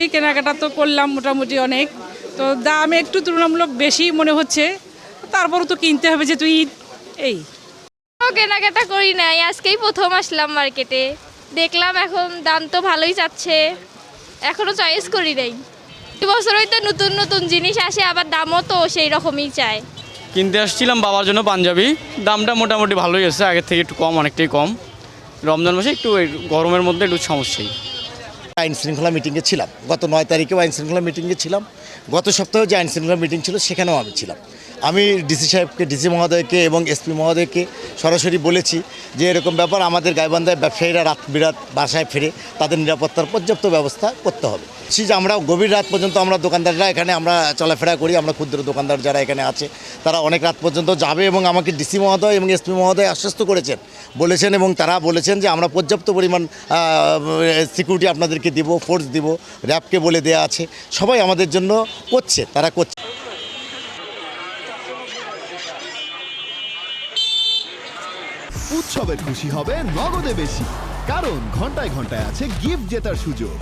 এই কেনাকাটা তো করলাম মোটামুটি অনেক, তো দাম একটু তুলনামূলক বেশি মনে হচ্ছে, তারপরও তো কিনতে হবে যে তুই এই কেনাকাটা করি নাই, আজকেই প্রথম আসলাম মার্কেটে, দেখলাম এখন দাম তো ভালোই চাচ্ছে, এখনো চয়েস করি নাই। 2 বছর হইতে নতুন নতুন জিনিস আসে, আবার দামও তো সেই রকমই চায়। কিনতে আসছিলাম বাবার জন্য পাঞ্জাবি, দামটা মোটামুটি ভালোই আছে, আগের থেকে একটু কম, অনেকটাই কম। রমজান মাসে একটু গরমের মধ্যে একটু সমস্যাই। আইন শৃঙ্খলা মিটিংয়ে ছিলাম, গত 9 তারিখেও আইন শৃঙ্খলা মিটিংয়ে ছিলাম, গত সপ্তাহেও যে আইন শৃঙ্খলা মিটিং ছিল সেখানেও আমি ছিলাম। আমি ডিসি সাহেবকে, ডিসি মহোদয়কে এবং এসপি মহোদয়কে সরাসরি বলেছি যে এরকম ব্যাপার, আমাদের গাইবান্ধায় ব্যবসায়ীরা রাত বিরাত বাসায় ফিরে তাদের নিরাপত্তার পর্যাপ্ত ব্যবস্থা করতে হবে। যে আমরা গভীর রাত পর্যন্ত আমরা দোকানদাররা এখানে আমরা চলাফেরা করি, আমরা ক্ষুদ্র দোকানদার যারা এখানে আছে তারা অনেক রাত পর্যন্ত যাবে, এবং আমাকে ডিসি মহোদয় এবং এসপি মহোদয় আশ্বস্ত বলেছেন এবং তারা বলেছেন যে আমরা পর্যাপ্ত পরিমাণ সিকিউরিটি আপনাদেরকে দিব, ফোর্স দিব, র্যাবকে বলে দেয়া আছে, সবাই আমাদের জন্য করছে, তারা করছে। উৎসবের খুশি হবে নগদে বেশি, কারণ ঘন্টায় ঘন্টায় আছে গিফট জেতার সুযোগ।